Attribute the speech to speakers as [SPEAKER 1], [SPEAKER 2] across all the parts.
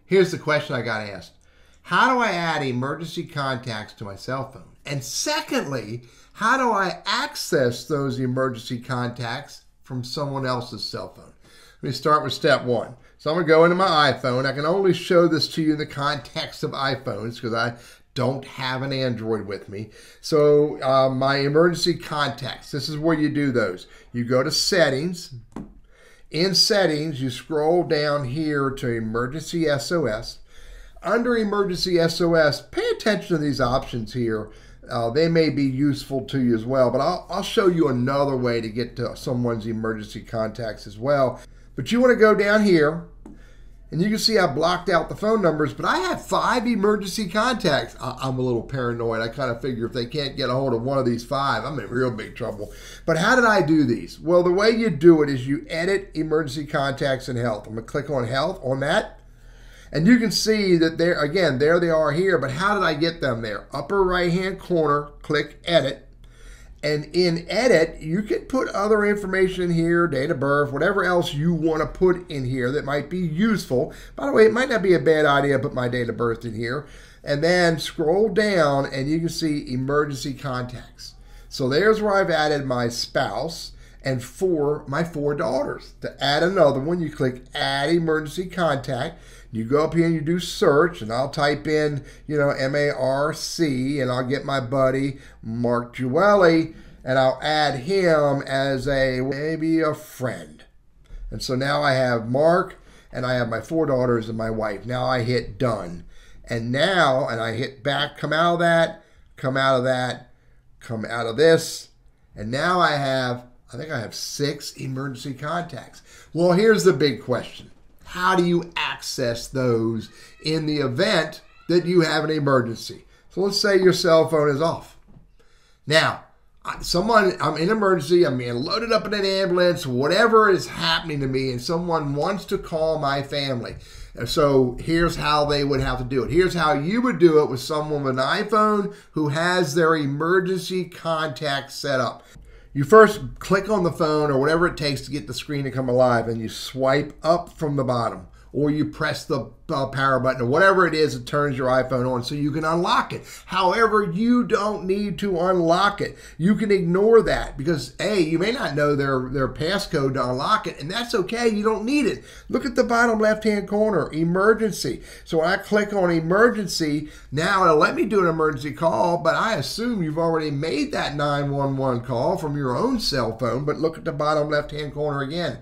[SPEAKER 1] Here's the question I got asked. How do I add emergency contacts to my cell phone? And secondly, how do I access those emergency contacts from someone else's cell phone? Let me start with step one. So I'm going to go into my iPhone. I can only show this to you in the context of iPhones because I don't have an Android with me. So my emergency contacts, this is where you do those. You go to settings. In settings, you scroll down here to emergency SOS. Under emergency SOS, pay attention to these options here. They may be useful to you as well, but I'll show you another way to get to someone's emergency contacts as well. But you want to go down here, and you can see I blocked out the phone numbers, but I have 5 emergency contacts. I'm a little paranoid. I kind of figure if they can't get a hold of one of these 5, I'm in real big trouble. But how did I do these? Well, the way you do it is you edit emergency contacts and health. I'm going to click on health on that. And you can see that there, again, there they are here, but how did I get them there? Upper right-hand corner, click edit. And in edit, you can put other information in here, date of birth, whatever else you want to put in here that might be useful. By the way, it might not be a bad idea to put my date of birth in here. And then scroll down and you can see emergency contacts. So there's where I've added my spouse and my 4 daughters. To add another one, you click add emergency contact. You go up here and you do search, and I'll type in, M-A-R-C, and I'll get my buddy Mark Jewelli, and I'll add him as maybe a friend. And so now I have Mark, and I have my 4 daughters and my wife. Now I hit done. And now, and I hit back, come out of that, come out of that, come out of this, and now I think I have 6 emergency contacts. Well, here's the big question. How do you access those in the event that you have an emergency? So let's say your cell phone is off. Now, I'm in emergency, I'm being loaded up in an ambulance, whatever is happening to me, and someone wants to call my family. So here's how they would have to do it. Here's how you would do it with someone with an iPhone who has their emergency contact set up. You first click on the phone or whatever it takes to get the screen to come alive, and you swipe up from the bottom, or you press the power button or whatever it is that turns your iPhone on so you can unlock it. However, you don't need to unlock it. You can ignore that because A, you may not know their passcode to unlock it, and that's okay. You don't need it. Look at the bottom left-hand corner, emergency. So when I click on emergency, now it'll let me do an emergency call, but I assume you've already made that 911 call from your own cell phone, but look at the bottom left-hand corner again.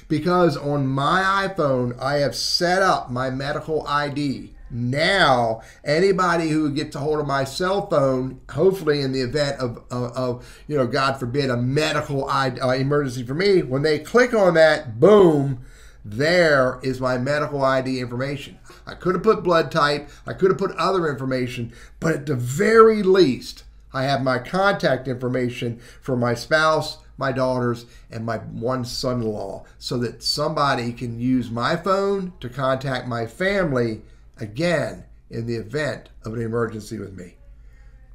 [SPEAKER 1] Because on my iPhone, I have set up my medical ID. Now, anybody who gets a hold of my cell phone, hopefully in the event of God forbid, a medical emergency for me, when they click on that, boom, there is my medical ID information. I could have put blood type, I could have put other information, but at the very least, I have my contact information for my spouse, my daughters, and my 1 son-in-law so that somebody can use my phone to contact my family again in the event of an emergency with me.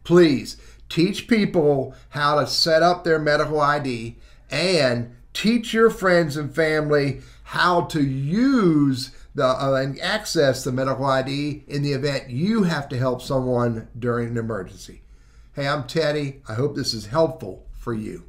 [SPEAKER 1] Please teach people how to set up their medical ID and teach your friends and family how to use and access the medical ID in the event you have to help someone during an emergency. Hey, I'm Teddy. I hope this is helpful for you.